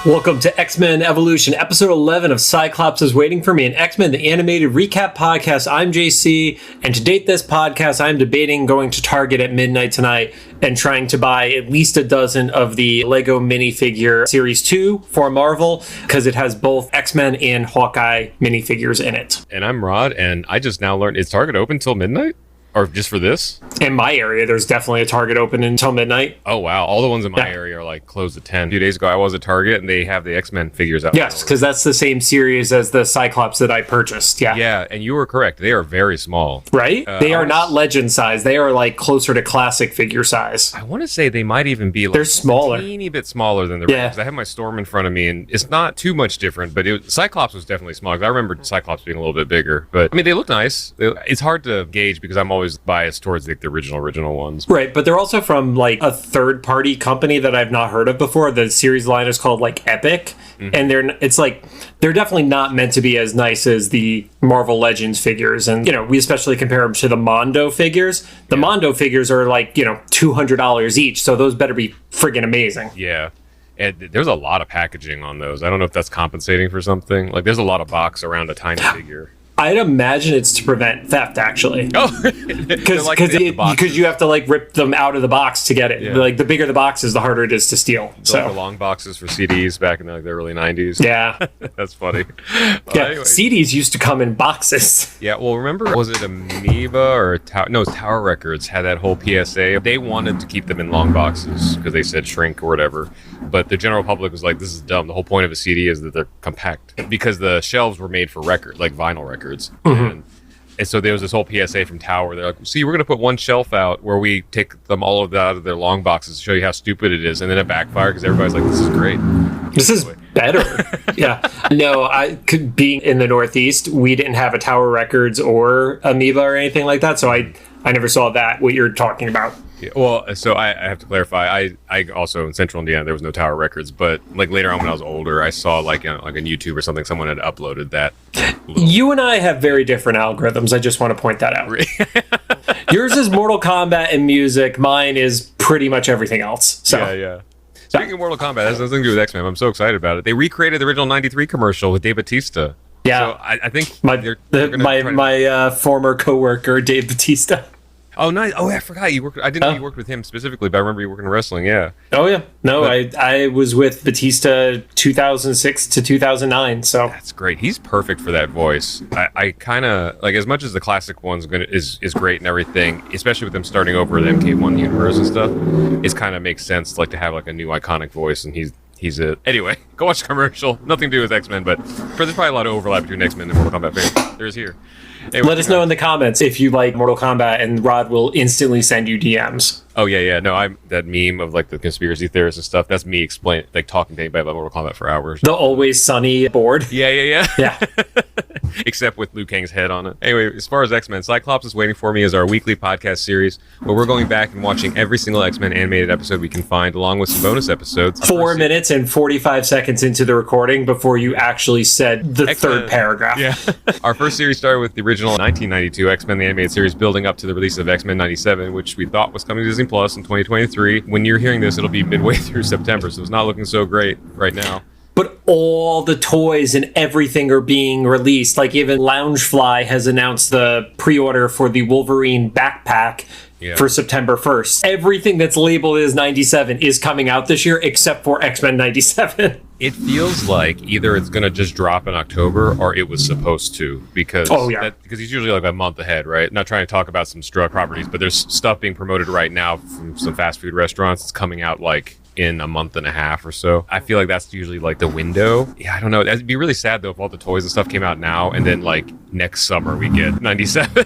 Welcome to X-Men Evolution, episode 11 of Cyclops is Waiting for Me, an X-Men the Animated Recap podcast. I'm JC, and to date this podcast, I'm debating going to Target at midnight tonight and trying to buy at least a dozen of the Lego minifigure Series 2 for Marvel, because it has both X-Men and Hawkeye minifigures in it. And I'm Rod, and I just now learned, is Target open till midnight? Or just for this? In my area, there's definitely a Target open until midnight. Oh, wow. All the ones in my area are like closed at 10. A few days ago, I was at Target, and they have the X-Men figures out. Yes, because that's the same series as the Cyclops that I purchased. Yeah, and you were correct. They are very small. Right? They are not legend size. They are like closer to classic figure size. I want to say they might even be like they're smaller. A teeny bit smaller than the regulars. I have my Storm in front of me, and it's not too much different, but Cyclops was definitely smaller. I remember Cyclops being a little bit bigger. But, I mean, they look nice. It's hard to gauge because I'm always biased towards like the original ones. Right, but they're also from like a third-party company that I've not heard of before. The series line is called like Epic, and they're definitely not meant to be as nice as the Marvel Legends figures. And, you know, we especially compare them to the Mondo figures. The Mondo figures are like, you know, $200 each, so those better be friggin' amazing. Yeah. And there's a lot of packaging on those. I don't know if that's compensating for something. Like, there's a lot of box around a tiny figure. I'd imagine it's to prevent theft, actually. Oh, because you have to like rip them out of the box to get it. Yeah. Like the bigger the box is, the harder it is to steal. So the long boxes for CDs back in the early 90s. Yeah, that's funny. Anyway. CDs used to come in boxes. Yeah, well, remember, was it Amoeba or Tower Records had that whole PSA? They wanted to keep them in long boxes because they said shrink or whatever. But the general public was like, "This is dumb. The whole point of a CD is that they're compact because the shelves were made for vinyl records." And so there was this whole PSA from Tower. They're like, see, we're going to put one shelf out where we take them all of that out of their long boxes to show you how stupid it is. And then it backfired because everybody's like, this is great. This is better. Yeah. No, I could be in the Northeast. We didn't have a Tower Records or Amoeba or anything like that. So I never saw that, what you're talking about. Yeah, well, so I have to clarify. I also in Central Indiana there was no Tower Records, but like later on when I was older, I saw like on YouTube or something someone had uploaded that. You and I have very different algorithms. I just want to point that out. Yours is Mortal Kombat and music. Mine is pretty much everything else. So yeah. Speaking of Mortal Kombat, it has nothing to do with X-Men. I'm so excited about it. They recreated the original '93 commercial with Dave Bautista. Yeah, so I think my former coworker Dave Bautista. Oh, nice. Oh, I forgot you worked. I didn't know you worked with him specifically, but I remember you working in wrestling. Yeah. Oh, yeah. No, I was with Batista 2006 to 2009. So that's great. He's perfect for that voice. I kind of like, as much as the classic one's is great and everything, especially with them starting over the MK1 universe and stuff. It kind of makes sense like to have like a new iconic voice, and he's it. Anyway, go watch the commercial. Nothing to do with X-Men, but there's probably a lot of overlap between X-Men and Mortal Kombat fans. There's here. Anyway, let us know in the comments if you like Mortal Kombat, and Rod will instantly send you DMs. Oh, yeah. No, I'm that meme of like the conspiracy theorists and stuff. That's me talking to anybody about Mortal Kombat for hours. The Always Sunny board. Yeah. Yeah. Except with Liu Kang's head on it. Anyway, as far as X-Men, Cyclops is Waiting for Me is our weekly podcast series where we're going back and watching every single X-Men animated episode we can find, along with some bonus episodes. 4 minutes and 45 seconds into the recording before you actually said the third paragraph. Yeah. Our first series started with the original 1992 X-Men the animated series, building up to the release of X-Men 97, which we thought was coming to Disney Plus in 2023. When you're hearing this, it'll be midway through September, so it's not looking so great right now. But all the toys and everything are being released. Like even Loungefly has announced the pre-order for the Wolverine backpack for September 1st. Everything that's labeled as 97 is coming out this year except for X-Men 97. It feels like either it's going to just drop in October or it was supposed to, because because he's usually like a month ahead, right? Not trying to talk about some struck properties, but there's stuff being promoted right now from some fast food restaurants. It's coming out like in a month and a half or so. I feel like that's usually like the window. Yeah, I don't know. It'd be really sad though if all the toys and stuff came out now and then like next summer we get 97.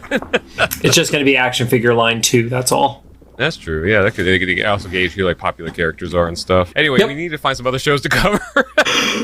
It's just going to be action figure line 2, that's all. That's true. Yeah, that could also gauge who like popular characters are and stuff. Anyway, we need to find some other shows to cover.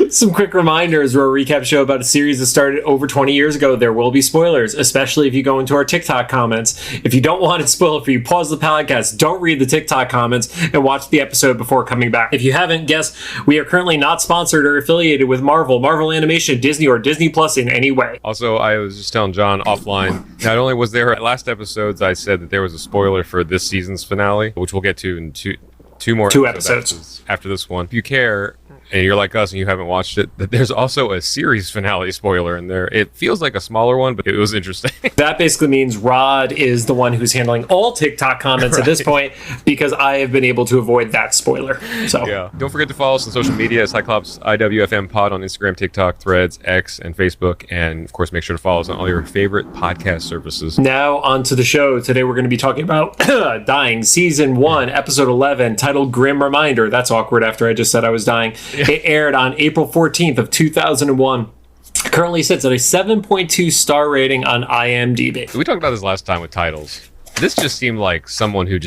Some quick reminders. We're a recap show about a series that started over 20 years ago. There will be spoilers, especially if you go into our TikTok comments. If you don't want it spoiled for you, pause the podcast, don't read the TikTok comments, and watch the episode before coming back. If you haven't guessed, we are currently not sponsored or affiliated with Marvel Animation, Disney, or Disney Plus in any way. Also, I was just telling John offline, not only was there last episodes, I said that there was a spoiler for this season's finale, which we'll get to in two episodes after this one. If you care, and you're like us and you haven't watched it, that there's also a series finale spoiler in there. It feels like a smaller one, but it was interesting. That basically means Rod is the one who's handling all TikTok comments at this point, because I have been able to avoid that spoiler. So yeah. Don't forget to follow us on social media, Cyclops IWFM Pod on Instagram, TikTok, Threads, X, and Facebook. And of course, make sure to follow us on all your favorite podcast services. Now on to the show. Today we're going to be talking about Dying, Season 1, Episode 11, titled Grim Reminder. That's awkward after I just said I was dying. Yeah. It aired on April 14th of 2001. Currently sits at a 7.2 star rating on IMDb. We talked about this last time with titles. This just seemed like someone who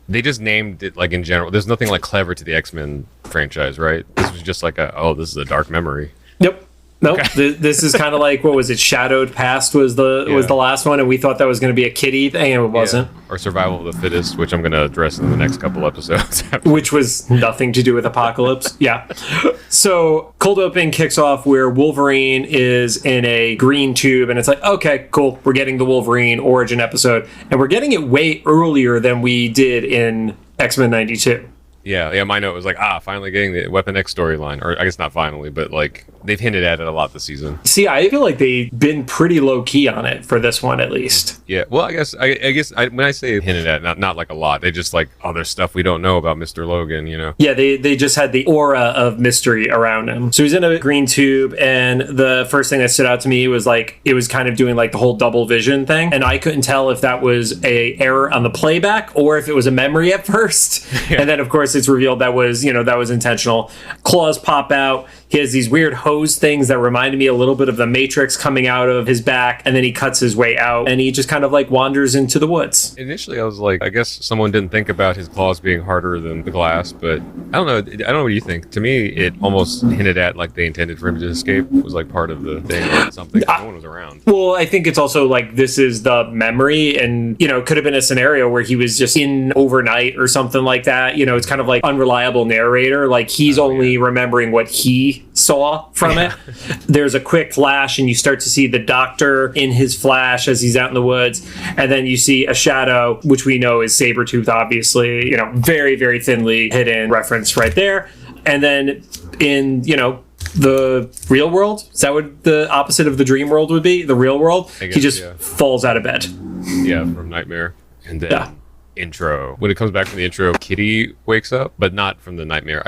they just named it like in general. There's nothing like clever to the X-Men franchise, right? This was just like this is a dark memory. Yep. Nope. Okay. This is kind of like, what was it? Shadowed Past was the last one, and we thought that was going to be a kiddie thing, and it wasn't. Yeah. Or Survival of the Fittest, which I'm going to address in the next couple episodes. Which was nothing to do with Apocalypse. Yeah. So cold opening kicks off where Wolverine is in a green tube, and it's like, okay, cool. We're getting the Wolverine origin episode, and we're getting it way earlier than we did in X-Men 92. Yeah, my note was like, finally getting the Weapon X storyline. Or I guess not finally, but like they've hinted at it a lot this season. See, I feel like they've been pretty low key on it for this one, at least. Yeah, well, I guess when I say hinted at, not like a lot, they just like, there's stuff we don't know about Mr. Logan, you know? Yeah, they just had the aura of mystery around him. So he's in a green tube, and the first thing that stood out to me was like, it was kind of doing like the whole double vision thing, and I couldn't tell if that was a error on the playback or if it was a memory at first. Yeah. And then, of course, it's revealed that was intentional. Claws pop out. He has these weird hose things that reminded me a little bit of the Matrix coming out of his back, and then he cuts his way out, and he just kind of like wanders into the woods. Initially, I was like, I guess someone didn't think about his claws being harder than the glass, but I don't know what you think. To me, it almost hinted at like they intended for him to escape. It was like part of the thing or something. No one was around. Well, I think it's also like this is the memory, and it could have been a scenario where he was just in overnight or something like that. It's kind of like unreliable narrator. Like he's only remembering what he saw from it. There's a quick flash, and you start to see the Doctor in his flash as he's out in the woods, and then you see a shadow, which we know is Sabretooth, obviously, very, very thinly hidden reference right there. And then in, the real world, is that what the opposite of the dream world would be? The real world? Guess, he just falls out of bed. Yeah, from Nightmare. And then intro. When it comes back from the intro, Kitty wakes up, but not from the nightmare.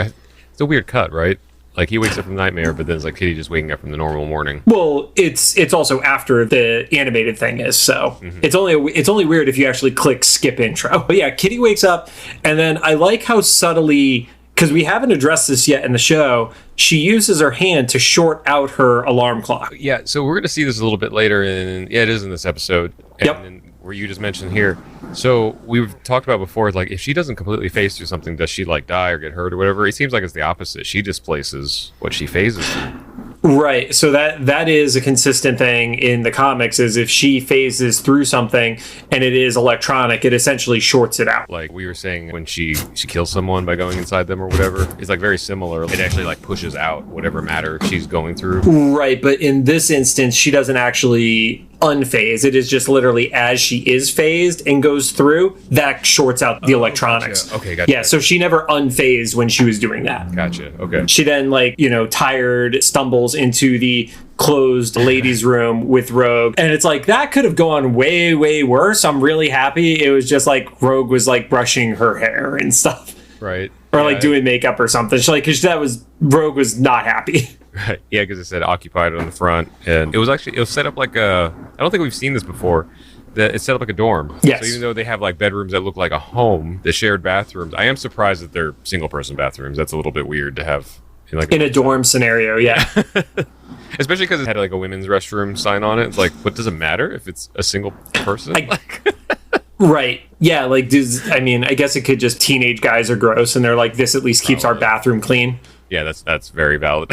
It's a weird cut, right? Like he wakes up from the nightmare, but then it's like Kitty just waking up from the normal morning. Well, it's also after the animated thing is, so it's only weird if you actually click skip intro. But yeah, Kitty wakes up, and then I like how subtly, because we haven't addressed this yet in the show, she uses her hand to short out her alarm clock. Yeah, so we're going to see this a little bit later it is in this episode. And where you just mentioned here. So we've talked about before, like if she doesn't completely phase through something, does she like die or get hurt or whatever? It seems like it's the opposite. She displaces what she phases through. Right. So that is a consistent thing in the comics, is if she phases through something and it is electronic, it essentially shorts it out. Like we were saying, when she kills someone by going inside them or whatever, it's like very similar. It actually like pushes out whatever matter she's going through. Right. But in this instance, she doesn't actually unphase. It is just literally as she is phased and goes through, that shorts out the electronics. Gotcha. Okay, gotcha. Yeah, so she never unphased when she was doing that. Gotcha. Okay. She then tired, stumbles into the closed ladies' room with Rogue, and it's like that could have gone way, way worse. I'm really happy it was just like Rogue was like brushing her hair and stuff. Right. Or like doing makeup or something. Because Rogue was not happy. Right. Yeah, because it said occupied on the front, and it was set up like I don't think we've seen this before. It's set up like a dorm. Yes. So even though they have like bedrooms that look like a home, the shared bathrooms, I am surprised that they're single person bathrooms. That's a little bit weird to have in a dorm scenario. Yeah. Especially because it had like a women's restroom sign on it. It's like, what does it matter if it's a single person? Right. Yeah. Like, I guess it could just teenage guys are gross, and they're like, this at least keeps our bathroom clean. Yeah, that's very valid.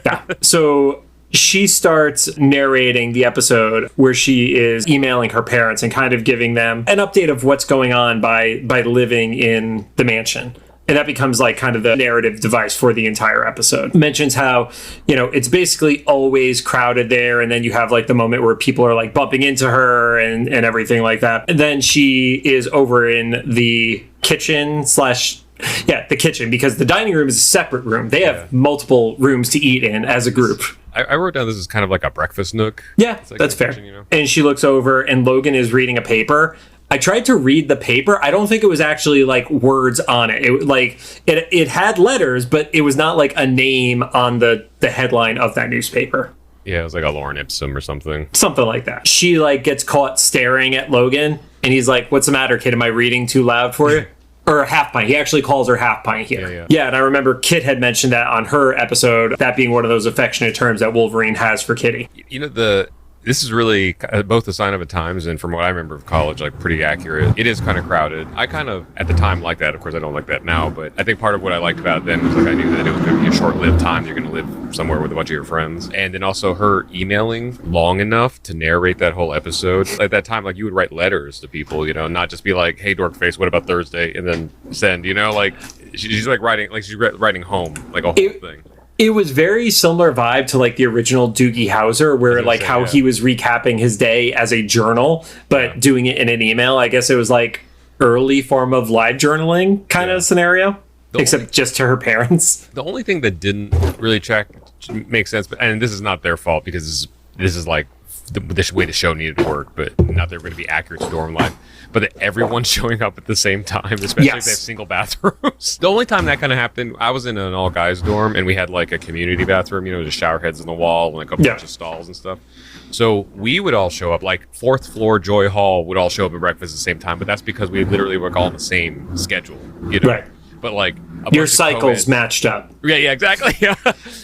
Yeah. So she starts narrating the episode where she is emailing her parents and kind of giving them an update of what's going on by living in the mansion. And that becomes like kind of the narrative device for the entire episode. Mentions how, it's basically always crowded there. And then you have like the moment where people are like bumping into her and everything like that. And then she is over in the kitchen / Yeah, the kitchen, because the dining room is a separate room. They have multiple rooms to eat in as a group. I wrote down this is kind of like a breakfast nook. Yeah, like that's fair. kitchen, you know? And she looks over, and Logan is reading a paper. I tried to read the paper. I don't think it was actually like words on it. It had letters, but it was not like a name on the headline of that newspaper. Yeah, it was like a Lauren Ipsum or something. Something like that. She like gets caught staring at Logan, and he's like, "What's the matter, kid? Am I reading too loud for you?" Or half pint. He actually calls her half pint here. Yeah, and I remember Kit had mentioned that on her episode, that being one of those affectionate terms that Wolverine has for Kitty. You know, this is really both a sign of the times and from what I remember of college, like pretty accurate. It is kind of crowded. I kind of, at the time, liked that. Of course, I don't like that now, but I think part of what I liked about it then was like I knew that it was going to be a short-lived time. You're going to live somewhere with a bunch of your friends. And then also her emailing long enough to narrate that whole episode. At that time, like you would write letters to people, you know, not just be like, "Hey, Dorkface, what about Thursday?" and then send, you know, like she's like writing home, like a whole thing. It was very similar vibe to like the original Doogie Howser, where like how he was recapping his day as a journal, but doing it in an email. I guess it was like early form of live journaling kind of scenario, except just to her parents. The only thing that didn't really make sense, and this is not their fault because this is like the way the show needed to work, but not they're going to be accurate to dorm life. But that everyone's showing up at the same time, especially if they have single bathrooms. The only time that kind of happened, I was in an all-guys dorm, and we had like a community bathroom, you know, just shower heads on the wall, and like a bunch of stalls and stuff. So we would all show up, like fourth floor Joy Hall would all show up at breakfast at the same time, but that's because we literally were all on the same schedule, you know? Right. But like your cycles matched up. Yeah, exactly. Yeah.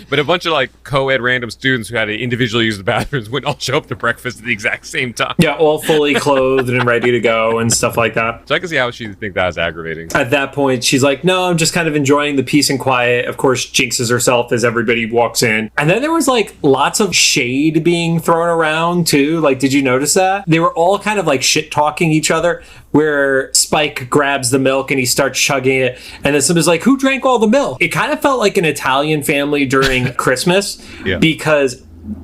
But a bunch of like co-ed random students who had to individually use the bathrooms would all show up to breakfast at the exact same time. Yeah, all fully clothed and ready to go and stuff like that. So I can see how she'd think that was aggravating. At that point, she's like, "No, I'm just kind of enjoying the peace and quiet." Of course, jinxes herself as everybody walks in. And then there was like lots of shade being thrown around too. Like, did you notice that? They were all kind of like shit talking each other, where Spike grabs the milk and he starts chugging it. And then somebody's like, "Who drank all the milk?" It kind of felt like an Italian family during Christmas because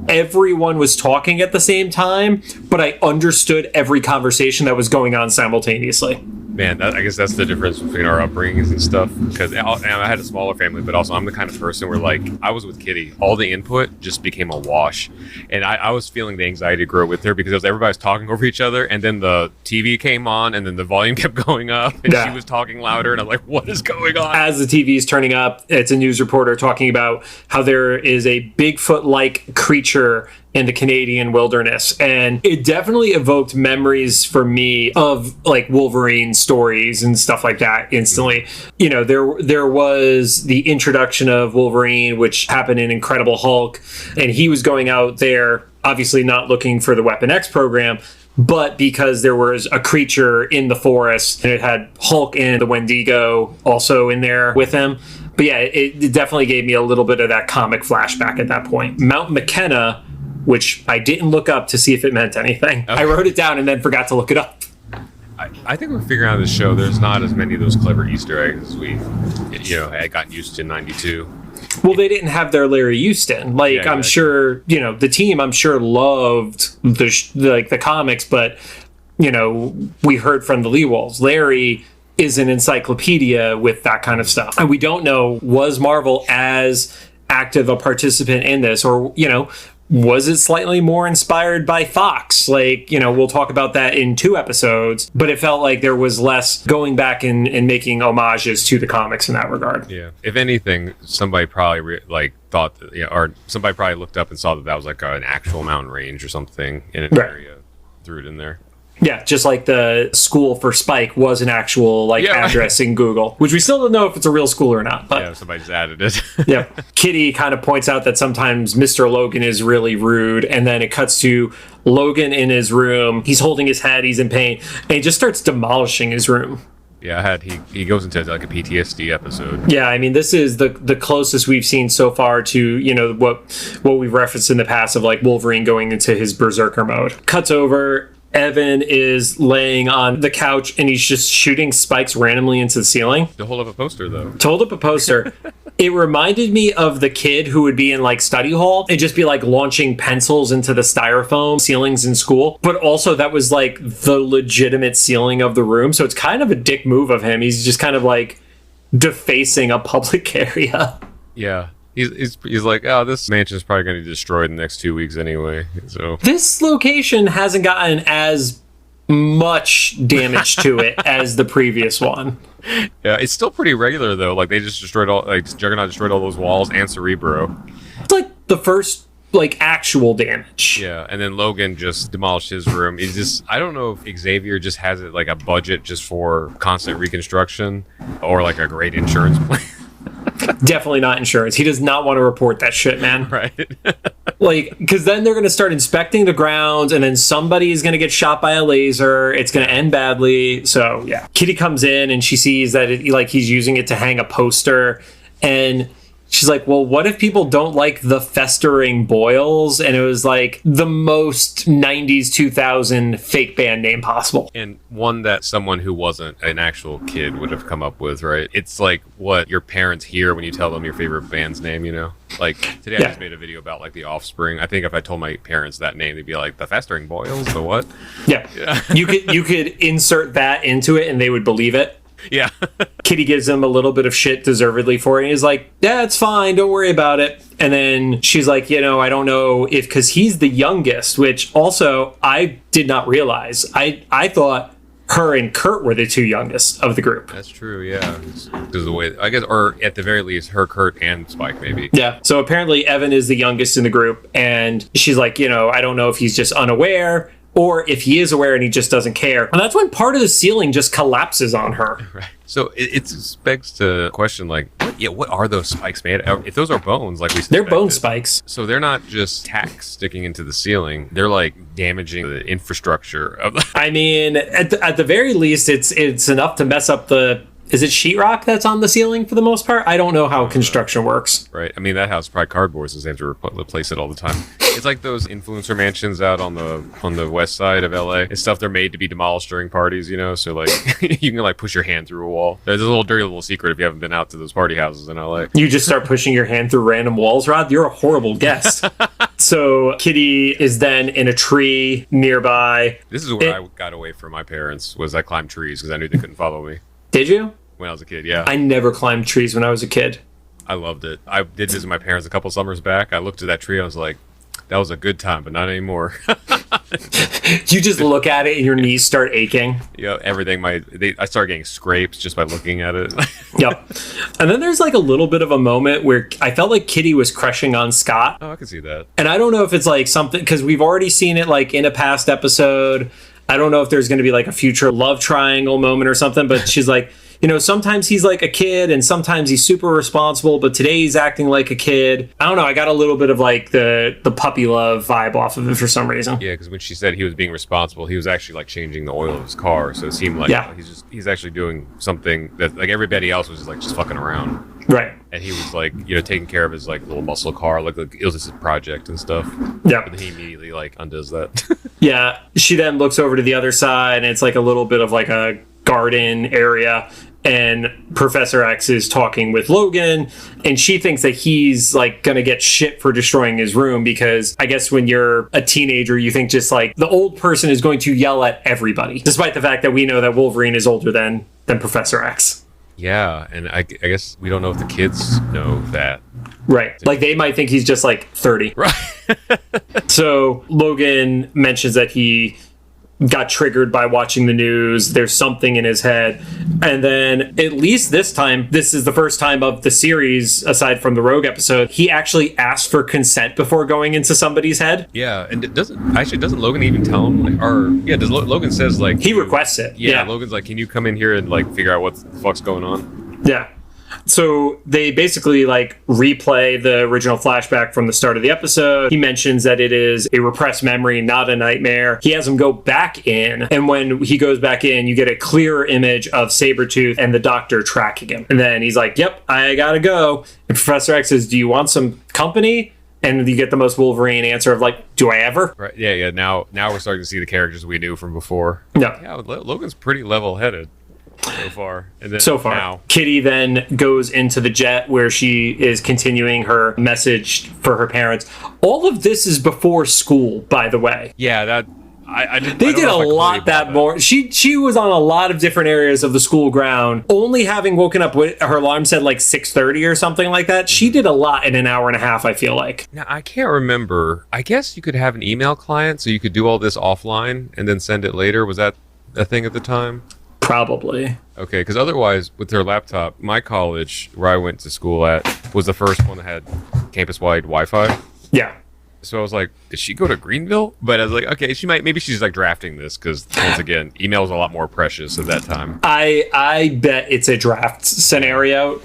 everyone was talking at the same time, but I understood every conversation that was going on simultaneously. Man, I guess that's the difference between our upbringings and stuff. Because I had a smaller family, but also I'm the kind of person where, like, I was with Kitty. All the input just became a wash. And I was feeling the anxiety grow with her because everybody was talking over each other. And then the TV came on, and then the volume kept going up. And she was talking louder. And I'm like, what is going on? As the TV is turning up, it's a news reporter talking about how there is a Bigfoot-like creature in the Canadian wilderness. And it definitely evoked memories for me of like Wolverine stories and stuff like that instantly. You know, there was the introduction of Wolverine, which happened in Incredible Hulk, and he was going out there, obviously not looking for the Weapon X program, but because there was a creature in the forest, and it had Hulk and the Wendigo also in there with him. But yeah, it definitely gave me a little bit of that comic flashback at that point. Mount McKenna, which I didn't look up to see if it meant anything. Okay. I wrote it down and then forgot to look it up. I think we're figuring out this show, there's not as many of those clever Easter eggs as we, you know, had gotten used to in 92. Well, they didn't have their Larry Houston. Like, I'm sure, you know, the team, I'm sure, loved the comics, but, you know, we heard from the Leewalls. Larry is an encyclopedia with that kind of stuff. And we don't know, was Marvel as active a participant in this, or, you know, was it slightly more inspired by Fox? Like, you know, we'll talk about that in 2 episodes, but it felt like there was less going back and making homages to the comics in that regard. Yeah. If anything, somebody probably thought that, you know, or somebody probably looked up and saw that was like an actual mountain range or something in an area, threw it in there. Yeah, just like the school for Spike was an actual address in Google, which we still don't know if it's a real school or not. But yeah, somebody just added it. Yeah. Kitty kind of points out that sometimes Mr. Logan is really rude, and then it cuts to Logan in his room. He's holding his head, he's in pain, and he just starts demolishing his room. Yeah, he goes into like a PTSD episode. Yeah, I mean, this is the closest we've seen so far to, you know, what we've referenced in the past of like Wolverine going into his berserker mode. Cuts over. Evan is laying on the couch and he's just shooting spikes randomly into the ceiling. To hold up a poster, though. To hold up a poster. It reminded me of the kid who would be in like study hall and just be like launching pencils into the styrofoam ceilings in school. But also that was like the legitimate ceiling of the room. So it's kind of a dick move of him. He's just kind of like defacing a public area. Yeah. He's like, oh, this mansion's probably going to be destroyed in the next 2 weeks anyway. So this location hasn't gotten as much damage to it as the previous one. Yeah, it's still pretty regular though. Like they just destroyed Juggernaut destroyed all those walls and Cerebro. It's like the first actual damage. Yeah, and then Logan just demolished his room. He's just, I don't know if Xavier just has it like a budget just for constant reconstruction or like a great insurance plan. Definitely not insurance. He does not want to report that shit, man. Right. Because then they're going to start inspecting the grounds, and then somebody is going to get shot by a laser. It's going to end badly. So, yeah. Kitty comes in, and she sees that he's using it to hang a poster, and she's like, well, what if people don't like the festering boils? And it was like the most 90s 2000 fake band name possible. And one that someone who wasn't an actual kid would have come up with, right? It's like what your parents hear when you tell them your favorite band's name, you know? Like today I just made a video about like The Offspring. I think if I told my parents that name, they'd be like, the festering boils? The what? Yeah. you could insert that into it and they would believe it. Yeah. Kitty gives him a little bit of shit deservedly for it. And he's like, yeah, it's fine. Don't worry about it. And then she's like, I don't know if, because he's the youngest, which also I did not realize. I thought her and Kurt were the two youngest of the group. That's true, yeah. Because the way, I guess, or at the very least, her, Kurt, and Spike, maybe. Yeah. So apparently Evan is the youngest in the group. And she's like, I don't know if he's just unaware or if he is aware and he just doesn't care. And that's when part of the ceiling just collapses on her. Right. So it begs to question, like, what are those spikes made of? If those are bones, like we said, they're bone spikes. So they're not just tacks sticking into the ceiling. They're like damaging the infrastructure of the... I mean, at the very least, it's enough to mess up the... Is it sheetrock that's on the ceiling for the most part? I don't know how construction works. Right. I mean, that house is probably cardboard since they have to replace it all the time. It's like those influencer mansions out on the west side of LA. It's stuff they're made to be demolished during parties, So like you can like push your hand through a wall. There's a little dirty little secret if you haven't been out to those party houses in LA. You just start pushing your hand through random walls, Rod. You're a horrible guest. So Kitty is then in a tree nearby. This is where I got away from my parents. Was I climbed trees because I knew they couldn't follow me. Did you? When I was a kid, yeah. I never climbed trees when I was a kid. I loved it. I did visit my parents a couple summers back. I looked at that tree. I was like, that was a good time, but not anymore. You just look at it and your knees start aching. Yeah, everything. I started getting scrapes just by looking at it. Yep. And then there's like a little bit of a moment where I felt like Kitty was crushing on Scott. Oh, I can see that. And I don't know if it's like something, because we've already seen it like in a past episode. I don't know if there's going to be like a future love triangle moment or something, but she's like, sometimes he's like a kid and sometimes he's super responsible, but today he's acting like a kid. I don't know. I got a little bit of like the puppy love vibe off of it for some reason. Yeah, because when she said he was being responsible, he was actually like changing the oil of his car. So it seemed like he's actually doing something that like everybody else was just fucking around. Right. And he was like, taking care of his like little muscle car, like it was just his project and stuff. Yeah. But then he immediately like undoes that. Yeah. She then looks over to the other side and it's like a little bit of like a garden area. And Professor X is talking with Logan, and she thinks that he's like gonna get shit for destroying his room because I guess when you're a teenager, you think just like the old person is going to yell at everybody, despite the fact that we know that Wolverine is older than Professor X. Yeah, and I guess we don't know if the kids know that. Right. Like they might think he's just like 30. Right. So Logan mentions that he got triggered by watching the news. There's something in his head. And then at least this time, this is the first time of the series, aside from the Rogue episode, he actually asked for consent before going into somebody's head. Yeah. And doesn't Logan even tell him? Logan says like... He requests it. Yeah. Logan's like, can you come in here and like figure out what the fuck's going on? Yeah. So they basically like replay the original flashback from the start of the episode. He mentions that it is a repressed memory, not a nightmare. He has him go back in. And when he goes back in, you get a clearer image of Sabretooth and the doctor tracking him. And then he's like, yep, I gotta go. And Professor X says, do you want some company? And you get the most Wolverine answer of like, do I ever? Right. Yeah. Now we're starting to see the characters we knew from before. No. Yeah. Logan's pretty level-headed. So far. And then now. Kitty then goes into the jet where she is continuing her message for her parents. All of this is before school, by the way. Yeah, They did a lot that more. She was on a lot of different areas of the school ground. Only having woken up with her alarm said like 6:30 or something like that. She did a lot in an hour and a half, I feel like. Now, I can't remember. I guess you could have an email client, so you could do all this offline and then send it later. Was that a thing at the time? Probably. Okay, because otherwise, with her laptop, my college, where I went to school at, was the first one that had campus-wide Wi-Fi. Yeah. So I was like, did she go to Greenville? But I was like, okay, maybe she's like drafting this because, once again, email is a lot more precious at that time. I bet it's a draft scenario.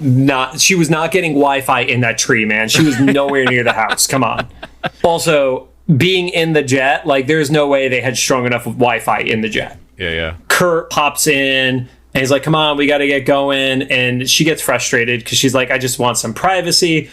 She was not getting Wi-Fi in that tree, man. She was nowhere near the house. Come on. Also, being in the jet, like, there's no way they had strong enough Wi-Fi in the jet. Yeah. Kurt pops in and he's like, come on, we got to get going. And she gets frustrated because she's like, I just want some privacy.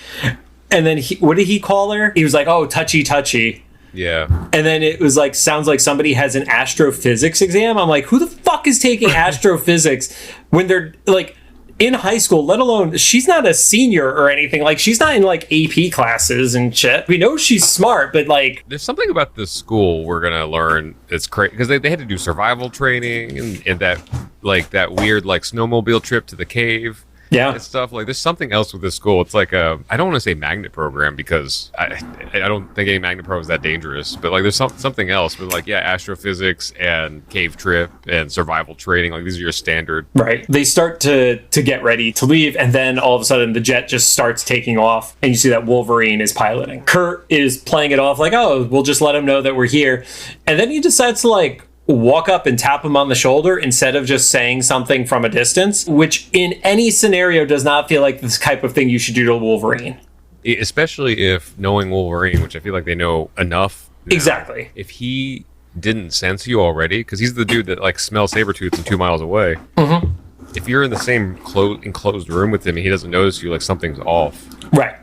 And then what did he call her? He was like, oh, touchy. Yeah. And then it was like, sounds like somebody has an astrophysics exam. I'm like, who the fuck is taking astrophysics when they're like in high school, let alone she's not a senior or anything. Like, she's not in like AP classes and shit. We know she's smart, but like, there's something about this school we're going to learn. It's crazy because they had to do survival training and that weird like snowmobile trip to the cave. Yeah, and stuff like there's something else with this school. It's like I don't want to say magnet program because I don't think any magnet program is that dangerous. But like there's something else. But like astrophysics and cave trip and survival training, like these are your standard. Right. They start to get ready to leave, and then all of a sudden the jet just starts taking off, and you see that Wolverine is piloting. Kurt is playing it off like, oh, we'll just let him know that we're here, and then he decides to like walk up and tap him on the shoulder instead of just saying something from a distance, which in any scenario does not feel like this type of thing you should do to Wolverine. Especially if knowing Wolverine, which I feel like they know enough now, exactly. If he didn't sense you already, because he's the dude that like smells Sabretooth from 2 miles away. Mm-hmm. If you're in the same enclosed room with him and he doesn't notice you, like something's off. Right.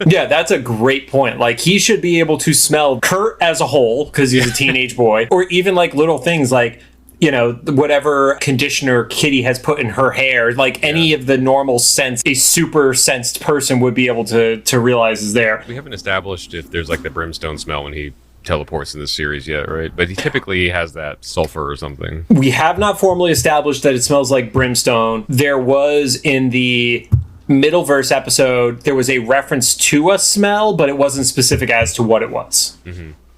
Yeah, that's a great point. Like, he should be able to smell Kurt as a whole because he's a teenage boy, or even like little things like, you know, whatever conditioner Kitty has put in her hair, like any of the normal scents a super sensed person would be able to realize is there. We haven't established if there's like the brimstone smell when he teleports in this series yet, right? But he typically has that sulfur or something. We have not formally established that it smells like brimstone. There was in the Middleverse episode, there was a reference to a smell, but it wasn't specific as to what it was.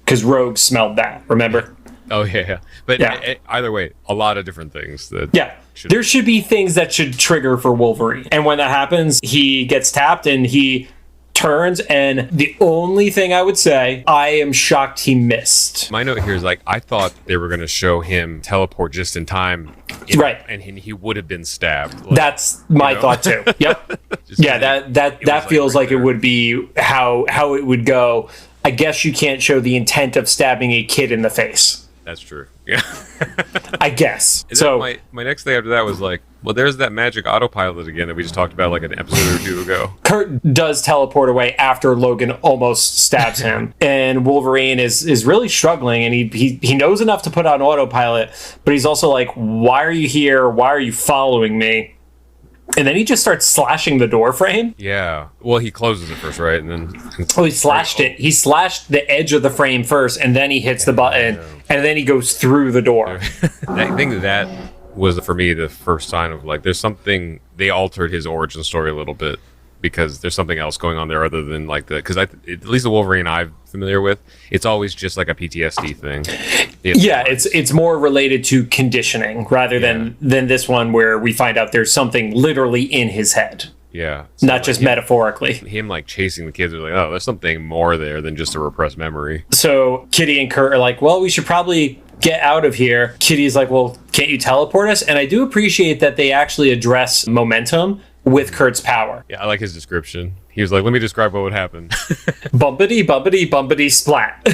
Because Rogue smelled that, remember? Oh, yeah. But either way, a lot of different things. There should be things that should trigger for Wolverine. And when that happens, he gets tapped and he turns, and the only thing I would say, I am shocked he missed. My note here is like, I thought they were going to show him teleport just in time. Right. And he would have been stabbed. Like, that's my thought too. Yep. Yeah, that feels like it would be how it would go. I guess you can't show the intent of stabbing a kid in the face. That's true. Yeah. I guess. And so my next thing after that was like, well, there's that magic autopilot again that we just talked about like an episode or two ago. Kurt does teleport away after Logan almost stabs him, and Wolverine is really struggling, and he knows enough to put on autopilot, but he's also like, why are you here? Why are you following me? And then he just starts slashing the door frame. Yeah. Well, he closes it first, right? And then he slashed it. He slashed the edge of the frame first, and then he hits the button, and then he goes through the door. I think that was, for me, the first sign of like, there's something, they altered his origin story a little bit because there's something else going on there other than like because at least the Wolverine I'm familiar with, it's always just like a PTSD thing. It's more related to conditioning rather than this one where we find out there's something literally in his head. Yeah. So not just metaphorically. Him like chasing the kids are like, oh, there's something more there than just a repressed memory. So Kitty and Kurt are like, well, we should probably get out of here. Kitty's like, well, can't you teleport us? And I do appreciate that they actually address momentum with Kurt's power. Yeah, I like his description. He was like, let me describe what would happen. Bumpity, bumpity, bumpity, splat.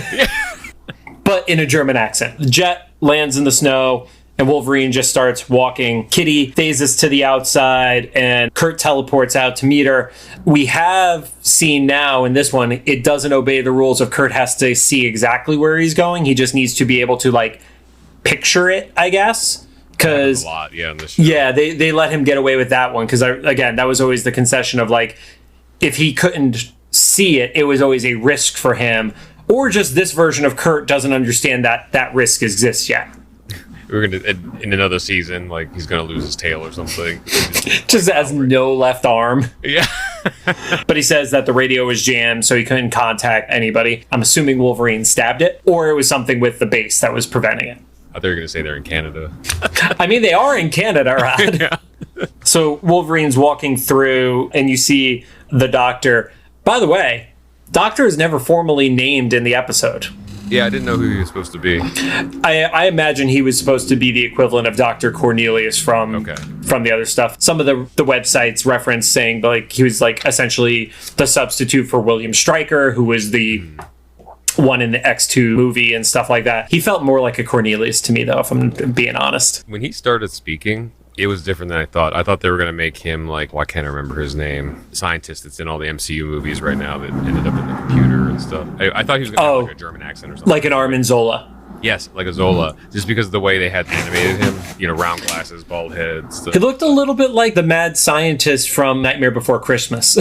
But in a German accent. The jet lands in the snow, and Wolverine just starts walking. Kitty phases to the outside, and Kurt teleports out to meet her. We have seen now in this one, it doesn't obey the rules of Kurt has to see exactly where he's going. He just needs to be able to, like, picture it, I guess. Because they let him get away with that one. Because, again, that was always the concession of, like, if he couldn't see it, it was always a risk for him. or just this version of Kurt doesn't understand that that risk exists yet. We're gonna in another season, like he's gonna lose his tail or something. Just has no left arm. Yeah. But he says that the radio was jammed, so he couldn't contact anybody. I'm assuming Wolverine stabbed it, or it was something with the base that was preventing it. I thought you were gonna say they're in Canada. I mean, they are in Canada, right? Yeah. So Wolverine's walking through, and you see the Doctor. By the way, Doctor is never formally named in the episode. Yeah, I didn't know who he was supposed to be. I imagine he was supposed to be the equivalent of Dr. Cornelius from the other stuff. Some of the websites reference saying like he was like essentially the substitute for William Stryker, who was the one in the X2 movie and stuff like that. He felt more like a Cornelius to me, though, if I'm being honest. When he started speaking, it was different than I thought. I thought they were going to make him like, well, I can't remember his name, scientist that's in all the MCU movies right now that ended up in the computer and stuff. I thought he was going to have like a German accent or something. Like an Armin Zola. Yes, like a Zola. Just because of the way they had animated him, round glasses, bald head. Stuff. He looked a little bit like the mad scientist from Nightmare Before Christmas.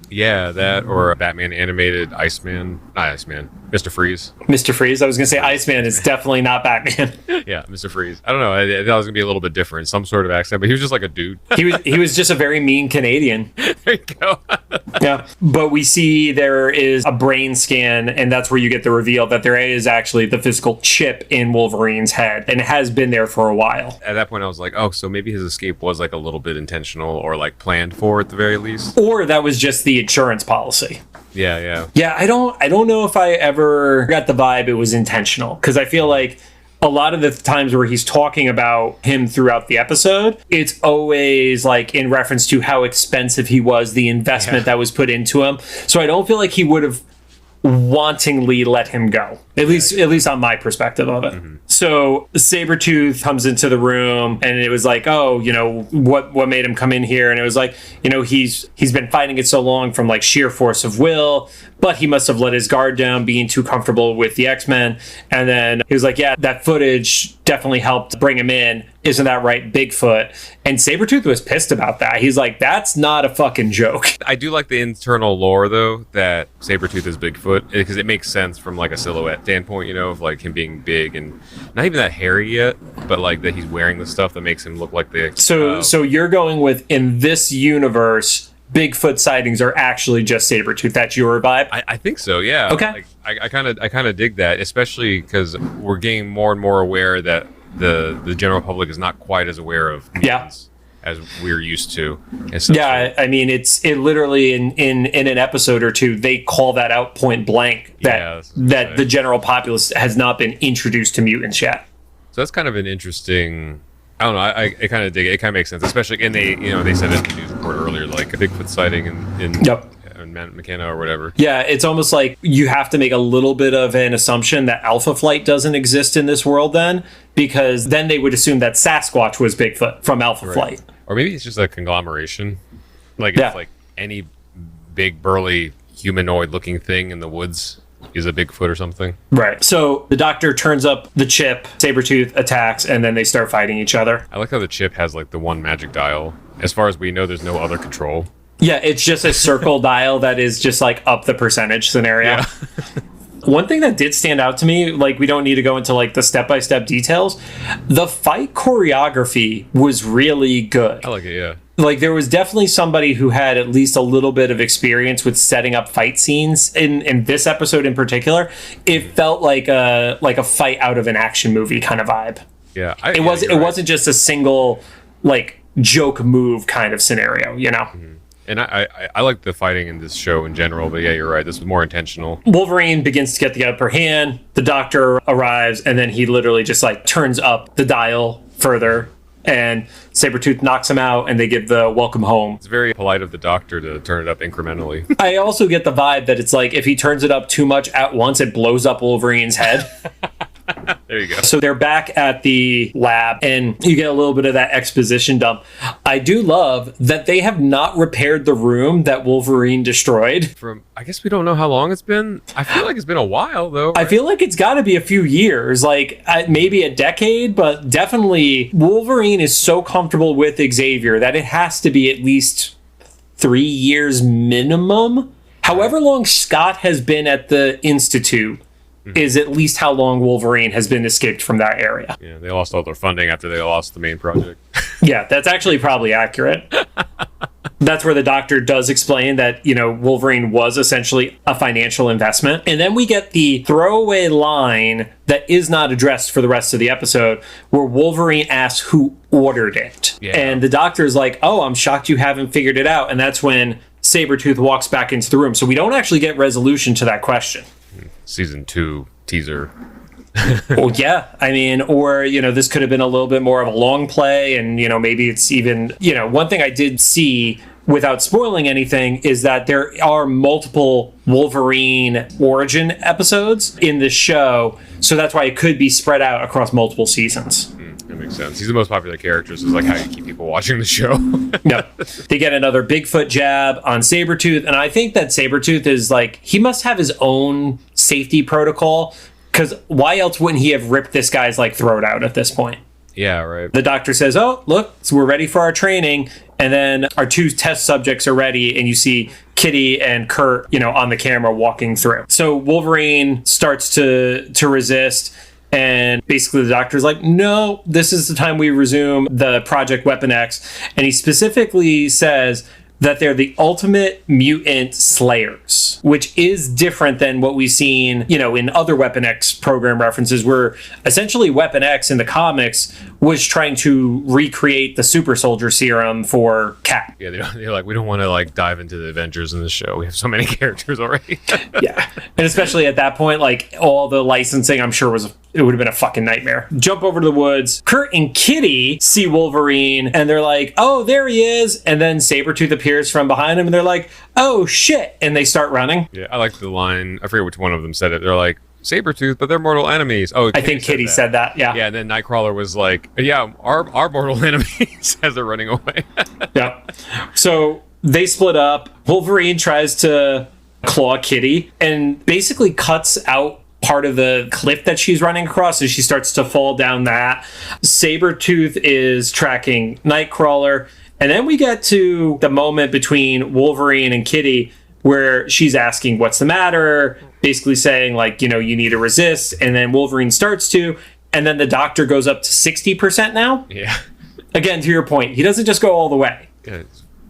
Yeah, that or a Batman animated Iceman. Not Iceman. Mr. Freeze. Mr. Freeze? I was going to say Iceman is definitely not Batman. Yeah, Mr. Freeze. I don't know. I thought it was going to be a little bit different. Some sort of accent, but he was just like a dude. He was just a very mean Canadian. There you go. Yeah. But we see there is a brain scan, and that's where you get the reveal that there is actually the physical chip in Wolverine's head, and it has been there for a while. At that point, I was like, oh, so maybe his escape was like a little bit intentional or like planned for at the very least. Or that was just the insurance policy. Yeah. Yeah, I don't know if I ever got the vibe it was intentional, because I feel like a lot of the times where he's talking about him throughout the episode, it's always like in reference to how expensive he was, the investment that was put into him. So I don't feel like he would have wantingly let him go, at least on my perspective of it. Mm-hmm. So Sabretooth comes into the room, and it was like, oh, what made him come in here? And it was like, he's been fighting it so long from like sheer force of will, but he must have let his guard down being too comfortable with the X-Men. And then he was like, yeah, that footage definitely helped bring him in. Isn't that right, Bigfoot? And Sabretooth was pissed about that. He's like, that's not a fucking joke. I do like the internal lore, though, that Sabretooth is Bigfoot, because it makes sense from like a silhouette standpoint, of like him being big and not even that hairy yet, but like that he's wearing the stuff that makes him look like the... So you're going with, in this universe, Bigfoot sightings are actually just Sabretooth. That's your vibe? I think so, yeah. Okay. Like, I kind of dig that, especially because we're getting more and more aware that the general public is not quite as aware of mutants as we're used to. I mean, it literally in an episode or two, they call that out point blank that the general populace has not been introduced to mutants yet. So that's kind of an interesting... I don't know. I kind of dig it. It kind of makes sense, especially, and they said in the news report earlier, like a Bigfoot sighting in McKenna or whatever. Yeah, it's almost like you have to make a little bit of an assumption that Alpha Flight doesn't exist in this world then, because then they would assume that Sasquatch was Bigfoot from Alpha Flight. Or maybe it's just a conglomeration. Like it's like any big burly humanoid looking thing in the woods is a Bigfoot or something. Right. So the Doctor turns up the chip, Sabretooth attacks, and then they start fighting each other. I like how the chip has like the one magic dial. As far as we know, there's no other control. Yeah, it's just a circle dial that is just like up the percentage scenario. Yeah. One thing that did stand out to me, like we don't need to go into like the step-by-step details, the fight choreography was really good. I like it, yeah. Like there was definitely somebody who had at least a little bit of experience with setting up fight scenes. In this episode in particular, it felt like a fight out of an action movie kind of vibe. Yeah. It wasn't just a single like joke move kind of scenario, Mm-hmm. And I like the fighting in this show in general, but yeah, you're right. This was more intentional. Wolverine begins to get the upper hand. The Doctor arrives, and then he literally just like turns up the dial further, and Sabretooth knocks him out, and they give the welcome home. It's very polite of the Doctor to turn it up incrementally. I also get the vibe that it's like if he turns it up too much at once, it blows up Wolverine's head. There you go. So they're back at the lab, and you get a little bit of that exposition dump. I do love that they have not repaired the room that Wolverine destroyed. I guess we don't know how long it's been. I feel like it's been a while, though. Right? I feel like it's got to be a few years, like maybe a decade, but definitely Wolverine is so comfortable with Xavier that it has to be at least 3 years minimum. However long Scott has been at the Institute, is at least how long Wolverine has been escaped from that area. Yeah, they lost all their funding after they lost the main project. Yeah, that's actually probably accurate. That's where the Doctor does explain that, Wolverine was essentially a financial investment. And then we get the throwaway line that is not addressed for the rest of the episode, where Wolverine asks who ordered it. Yeah. And the Doctor is like, oh, I'm shocked you haven't figured it out. And that's when Sabretooth walks back into the room. So we don't actually get resolution to that question. Season 2 teaser. Well, yeah. I mean, or, this could have been a little bit more of a long play. And, maybe it's even, one thing I did see without spoiling anything is that there are multiple Wolverine origin episodes in the show. So that's why it could be spread out across multiple seasons. That makes sense. He's the most popular character, so it's like how you keep people watching the show. No. They get another Bigfoot jab on Sabretooth, and I think that Sabretooth is he must have his own safety protocol, because why else wouldn't he have ripped this guy's throat out at this point? Yeah, right. The Doctor says, oh, look, so we're ready for our training, and then our 2 test subjects are ready, and you see Kitty and Kurt, on the camera walking through. So Wolverine starts to resist, and basically the Doctor's like, no, this is the time we resume the Project Weapon X. And he specifically says that they're the ultimate mutant slayers, which is different than what we've seen, in other Weapon X program references, where essentially Weapon X in the comics was trying to recreate the super soldier serum for Cap. Yeah, they're like, we don't want to dive into the Avengers in this show. We have so many characters already. Yeah. And especially at that point, all the licensing, I'm sure it would have been a fucking nightmare. Jump over to the woods. Kurt and Kitty see Wolverine, and they're like, oh, there he is. And then Sabretooth appears from behind him, and they're like, oh, shit. And they start running. Yeah, I like the line. I forget which one of them said it. They're like, Sabretooth, but they're mortal enemies. Oh, I think Kitty said that, yeah. Yeah, and then Nightcrawler was like, yeah, our mortal enemies, as they're running away. Yeah. So they split up. Wolverine tries to claw Kitty and basically cuts out part of the cliff that she's running across, and she starts to fall down that. Sabretooth is tracking Nightcrawler, and then we get to the moment between Wolverine and Kitty where she's asking what's the matter, basically saying you need to resist, and then Wolverine starts to, and then the Doctor goes up to 60% now. Yeah. Again, to your point, he doesn't just go all the way. Yeah,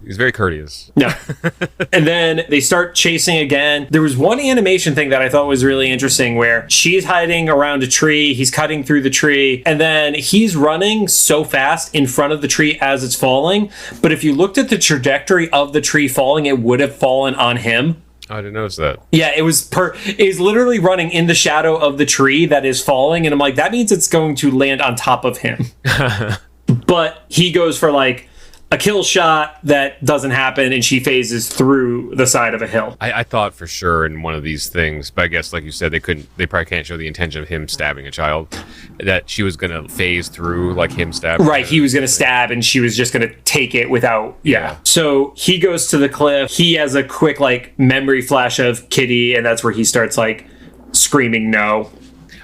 he's very courteous. No. And then they start chasing again. There was one animation thing that I thought was really interesting where she's hiding around a tree, he's cutting through the tree, and then he's running so fast in front of the tree as it's falling. But if you looked at the trajectory of the tree falling, it would have fallen on him. I didn't notice that. Yeah, it was literally running in the shadow of the tree that is falling, and I'm like, that means it's going to land on top of him. But he goes for a kill shot that doesn't happen, and she phases through the side of a hill. I thought for sure in one of these things, but I guess like you said, they probably can't show the intention of him stabbing a child, that she was going to phase through him stabbing. Right, he was going to stab, and she was just going to take it without, yeah. So he goes to the cliff. He has a quick memory flash of Kitty, and that's where he starts screaming no.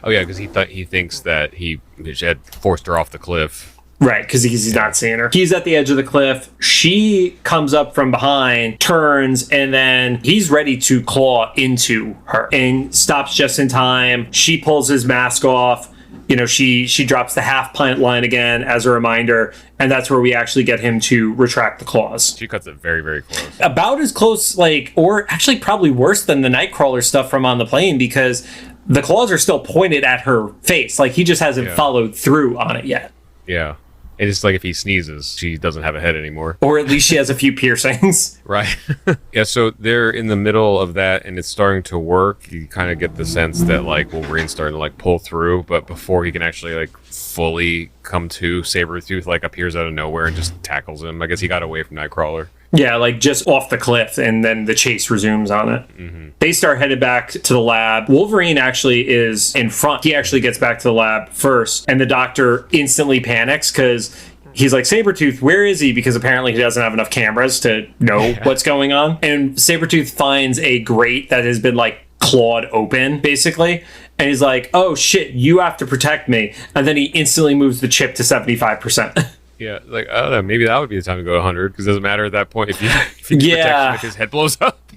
Oh yeah, because he thinks that he had forced her off the cliff. Right, because he's not seeing her. He's at the edge of the cliff. She comes up from behind, turns, and then he's ready to claw into her and stops just in time. She pulls his mask off. She drops the half pint line again as a reminder, and that's where we actually get him to retract the claws. She cuts it very, very close. About as close, or actually probably worse than the Nightcrawler stuff from on the plane, because the claws are still pointed at her face. He just hasn't followed through on it yet. Yeah. And it's if he sneezes, she doesn't have a head anymore. Or at least she has a few piercings. Right. Yeah, so they're in the middle of that, and it's starting to work. You kind of get the sense that, Wolverine's starting to, pull through, but before he can actually, fully come to, Sabretooth, appears out of nowhere and just tackles him. I guess he got away from Nightcrawler. Yeah, just off the cliff, and then the chase resumes on it. Mm-hmm. They start headed back to the lab. Wolverine actually is in front. He actually gets back to the lab first, and the Doctor instantly panics because he's like, Sabretooth, where is he? Because apparently he doesn't have enough cameras to know what's going on. And Sabretooth finds a grate that has been, clawed open, basically. And he's like, oh, shit, you have to protect me. And then he instantly moves the chip to 75%. Yeah, I don't know, maybe that would be the time to go to 100, because it doesn't matter at that point if you protect him if his head blows up.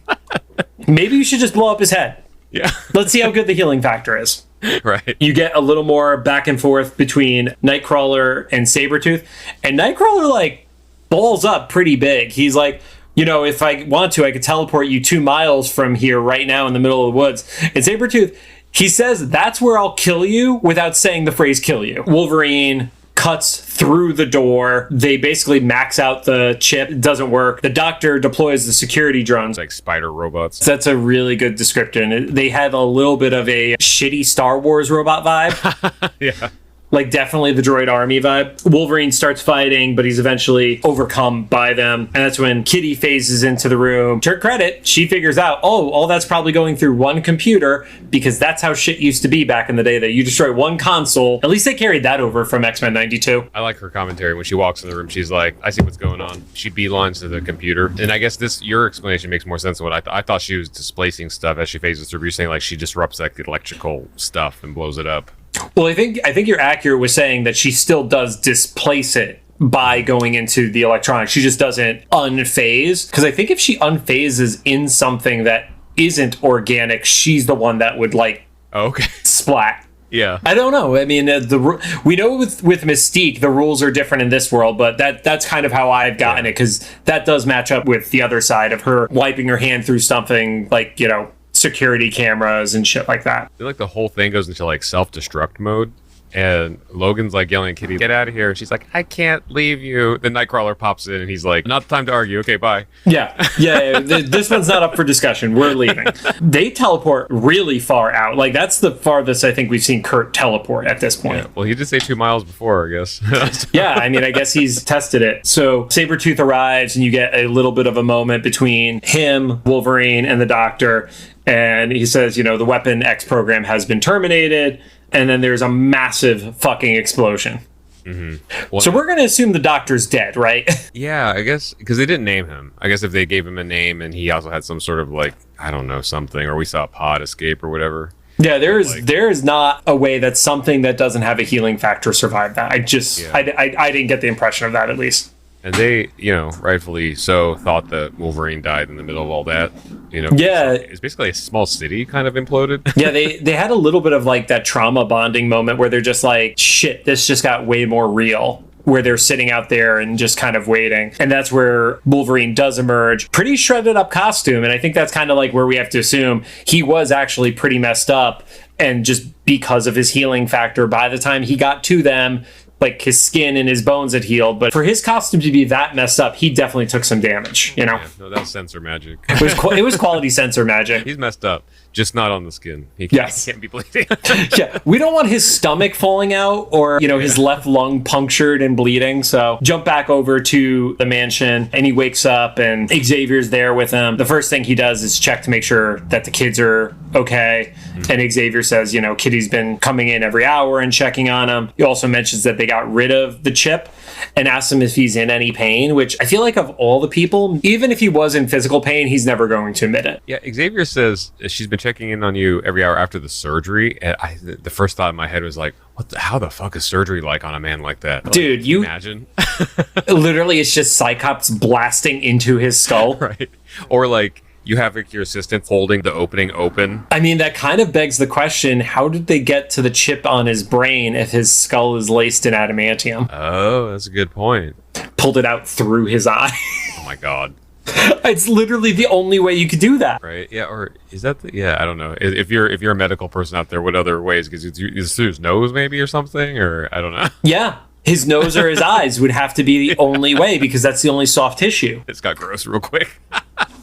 Maybe you should just blow up his head. Yeah. Let's see how good the healing factor is. Right. You get a little more back and forth between Nightcrawler and Sabretooth. And Nightcrawler, like, balls up pretty big. He's like, you know, if I want to, I could teleport you 2 miles from here right now in the middle of the woods. And Sabretooth, he says, that's where I'll kill you without saying the phrase kill you. Wolverine cuts through the door. They basically max out the chip. It doesn't work. The Doctor deploys the security drones. Like spider robots. That's a really good description. They have a little bit of a shitty Star Wars robot vibe. Yeah. Like, definitely the droid army vibe. Wolverine starts fighting, but he's eventually overcome by them. And that's when Kitty phases into the room. To her credit, she figures out, oh, all that's probably going through one computer, because that's how shit used to be back in the day, that you destroy one console. At least they carried that over from X-Men 92. I like her commentary. When she walks in the room, she's like, I see what's going on. She beelines to the computer. And I guess your explanation makes more sense than what I thought she was displacing stuff as she phases through. You're saying, like, she disrupts, like, the electrical stuff and blows it up. Well, I think you're accurate with saying that she still does displace it by going into the electronics. She just doesn't unphase. Because I think if she unphases in something that isn't organic, she's the one that would, like, splat. Yeah. I don't know. I mean, we know with Mystique, the rules are different in this world, but that's kind of how I've gotten it, because that does match up with the other side of her wiping her hand through something, like, you know, security cameras and shit like that. I feel like the whole thing goes into, like, self-destruct mode, and Logan's, like, yelling at Kitty, get out of here. And she's like, I can't leave you. Then Nightcrawler pops in, and he's like, not the time to argue. Okay, bye. Yeah. This one's not up for discussion. We're leaving. They teleport really far out. Like, that's the farthest I think we've seen Kurt teleport at this point. Yeah. Well, he did say 2 miles before, I guess. Yeah, I mean, I guess he's tested it. So Sabretooth arrives, and you get a little bit of a moment between him, Wolverine, and the Doctor. And he says, you know, the Weapon X program has been terminated. And then there's a massive fucking explosion. Mm-hmm. Well, so we're going to assume the Doctor's dead, right? Yeah, I guess, because they didn't name him. I guess if they gave him a name and he also had some sort of, like, I don't know, something, or we saw a pod escape or whatever. Yeah, there is not a way that something that doesn't have a healing factor survived that. I didn't get the impression of that, at least. And they, you know, rightfully so, thought that Wolverine died in the middle of all that. You know, yeah, it's basically a small city kind of imploded. Yeah, they had a little bit of, like, that trauma bonding moment where they're just like, shit, this just got way more real. Where they're sitting out there and just kind of waiting. And that's where Wolverine does emerge. Pretty shredded up costume. And I think that's kind of like where we have to assume he was actually pretty messed up. And just because of his healing factor, by the time he got to them, like, his skin and his bones had healed. But for his costume to be that messed up, he definitely took some damage, you know? Yeah, no, that was sensor magic. It was quality sensor magic. He's messed up, just not on the skin. He can't be bleeding. Yeah, we don't want his stomach falling out or, you know, his left lung punctured and bleeding. So jump back over to the mansion, and he wakes up, and Xavier's there with him. The first thing he does is check to make sure that the kids are okay. Mm-hmm. And Xavier says, you know, Kitty's been coming in every hour and checking on him. He also mentions that they got rid of the chip and asks him if he's in any pain, which I feel like of all the people, even if he was in physical pain, he's never going to admit it. Yeah, Xavier says she's been checking in on you every hour after the surgery. And the first thought in my head was like, how the fuck is surgery like on a man like that? Like, dude, you imagine? Literally, it's just Cyclops blasting into his skull. Right. Or, like, you have, like, your assistant holding the opening open. I mean, that kind of begs the question, how did they get to the chip on his brain if his skull is laced in adamantium? Oh, that's a good point. Pulled it out through his eye. Oh my god. It's literally the only way you could do that. Right, yeah, or is that I don't know. If you're a medical person out there, what other ways? Because it's through his nose maybe or something, or I don't know. Yeah. His nose or his eyes would have to be the only way, because that's the only soft tissue. It's got gross real quick.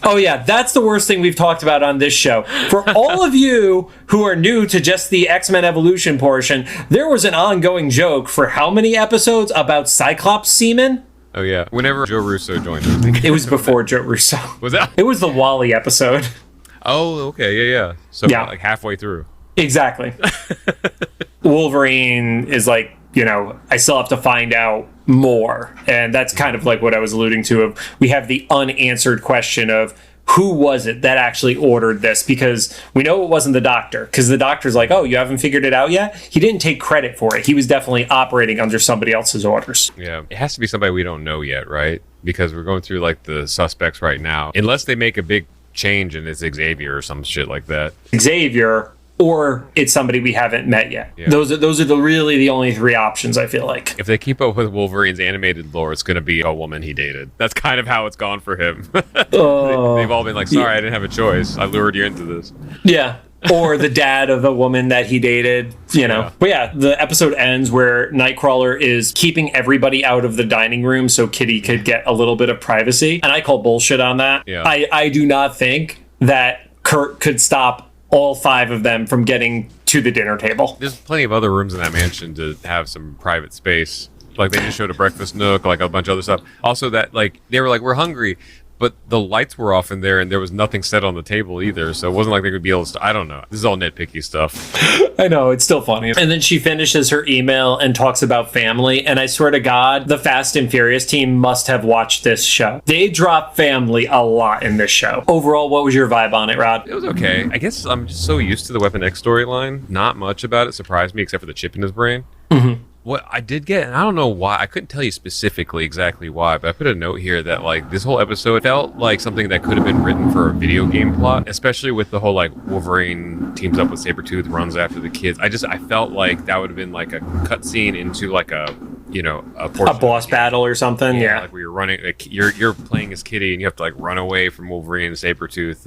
Oh, yeah. That's the worst thing we've talked about on this show. For all of you who are new to just the X-Men Evolution portion, there was an ongoing joke for how many episodes about Cyclops semen? Oh, yeah. Whenever Joe Russo joined, I think. It was before Joe Russo. Was that? It was the Wally episode. Oh, okay. Yeah. So, yeah. Like halfway through. Exactly. Wolverine is like, you know, I still have to find out more. And that's kind of like what I was alluding to. Of we have the unanswered question of who was it that actually ordered this? Because we know it wasn't the Doctor. Because the Doctor's like, oh, you haven't figured it out yet? He didn't take credit for it. He was definitely operating under somebody else's orders. Yeah. It has to be somebody we don't know yet, right? Because we're going through, like, the suspects right now. Unless they make a big change and it's Xavier or some shit like that. Xavier, or it's somebody we haven't met yet. Yeah. Those are really the only three options, I feel like. If they keep up with Wolverine's animated lore, it's going to be a woman he dated. That's kind of how it's gone for him. They've all been like, sorry, I didn't have a choice. I lured you into this. Yeah. Or the dad of the woman that he dated, you know. Yeah. But yeah, the episode ends where Nightcrawler is keeping everybody out of the dining room so Kitty could get a little bit of privacy. And I call bullshit on that. Yeah. I do not think that Kurt could stop all 5 of them from getting to the dinner table. There's plenty of other rooms in that mansion to have some private space. Like, they just showed a breakfast nook, like a bunch of other stuff. Also, that, like, they were like, we're hungry, but the lights were off in there and there was nothing set on the table either. So it wasn't like they could be able to, I don't know. This is all nitpicky stuff. I know, it's still funny. And then she finishes her email and talks about family. And I swear to God, the Fast and Furious team must have watched this show. They drop family a lot in this show. Overall, what was your vibe on it, Rod? It was okay. I guess I'm just so used to the Weapon X storyline. Not much about it surprised me except for the chip in his brain. Mm-hmm. What I did get, and I don't know why, I couldn't tell you specifically exactly why, but I put a note here that, like, this whole episode felt like something that could have been written for a video game plot, especially with the whole, like, Wolverine teams up with Sabretooth, runs after the kids. I felt like that would have been, like, a cutscene into, like, a boss battle or something. Yeah. Like, where you're running, like, you're playing as Kitty, and you have to, like, run away from Wolverine and Sabretooth,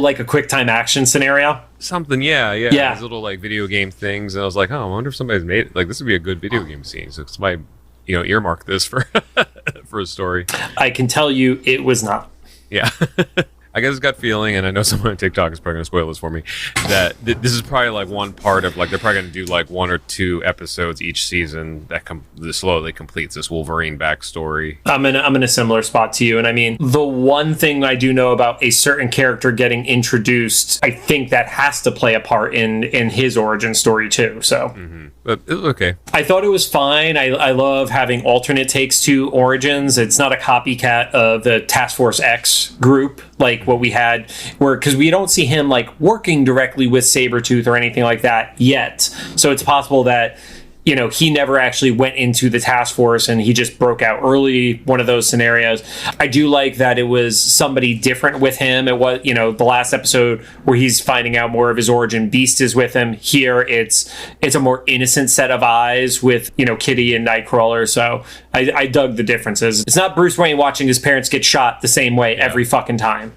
like a quick time action scenario? Something, yeah. These little, like, video game things, and I was like, oh, I wonder if somebody's made it. Like, this would be a good video game scene. So somebody, earmark this for for a story. I can tell you it was not. Yeah. I guess it's gut feeling, and I know someone on TikTok is probably going to spoil this for me, that this is probably like one part of, like, they're probably going to do like 1 or 2 episodes each season that slowly completes this Wolverine backstory. I'm in a similar spot to you, and I mean, the one thing I do know about a certain character getting introduced, I think that has to play a part in his origin story too. So. Mm-hmm. But it was okay. I thought it was fine. I love having alternate takes to Origins. It's not a copycat of the Task Force X group, like what we had, because we don't see him, like, working directly with Sabretooth or anything like that yet. So it's possible that, he never actually went into the task force and he just broke out early, one of those scenarios. I do like that it was somebody different with him. It was, the last episode where he's finding out more of his origin, Beast is with him. Here, it's a more innocent set of eyes with, Kitty and Nightcrawler. So I dug the differences. It's not Bruce Wayne watching his parents get shot the same way every fucking time.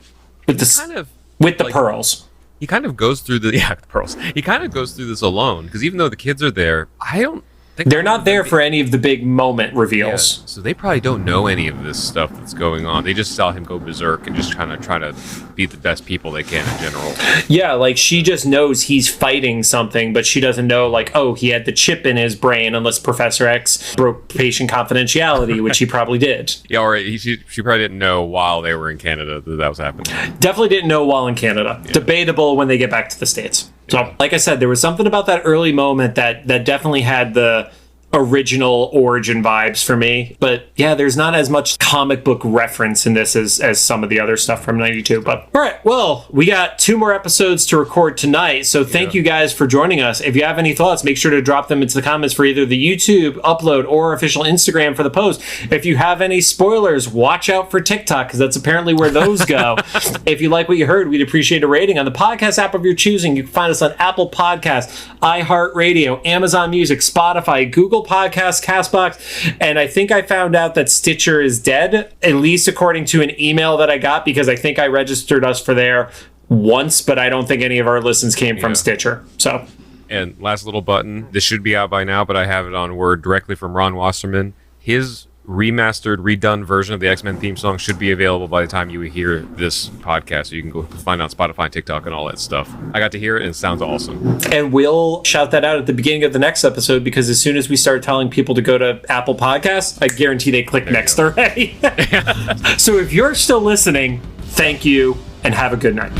With the pearls. He kind of goes through the pearls. He kind of goes through this alone, because even though the kids are there, I don't think they're not there for any of the big moment reveals. Yeah, so they probably don't know any of this stuff that's going on. They just saw him go berserk and just kind of try to be the best people they can in general. Yeah, like, she just knows he's fighting something, but she doesn't know, like, oh, he had the chip in his brain, unless Professor X broke patient confidentiality, which he probably did. Yeah, or she probably didn't know while they were in Canada that was happening. Definitely didn't know while in Canada. Yeah. Debatable when they get back to the States. So, like I said, there was something about that early moment that definitely had the original origin vibes for me. But yeah, there's not as much comic book reference in this as some of the other stuff from 92. But all right, well, we got 2 more episodes to record tonight. So thank you guys for joining us. If you have any thoughts, make sure to drop them into the comments for either the YouTube upload or official Instagram for the post. If you have any spoilers, watch out for TikTok, because that's apparently where those go. If you like what you heard, we'd appreciate a rating on the podcast app of your choosing. You can find us on Apple Podcasts, iHeartRadio, Amazon Music, Spotify, Google Podcasts, CastBox, and I think I found out that Stitcher is dead, at least according to an email that I got, because I think I registered us for there once, but I don't think any of our listens came from Stitcher. So, and last little button, this should be out by now, but I have it on Word directly from Ron Wasserman. His remastered, redone version of the X-Men theme song should be available by the time you hear this podcast, so you can go find it on Spotify and TikTok and all that stuff. I got to hear it, and it sounds awesome. And we'll shout that out at the beginning of the next episode, because as soon as we start telling people to go to Apple Podcasts, I guarantee they click next already. So if you're still listening, thank you, and have a good night.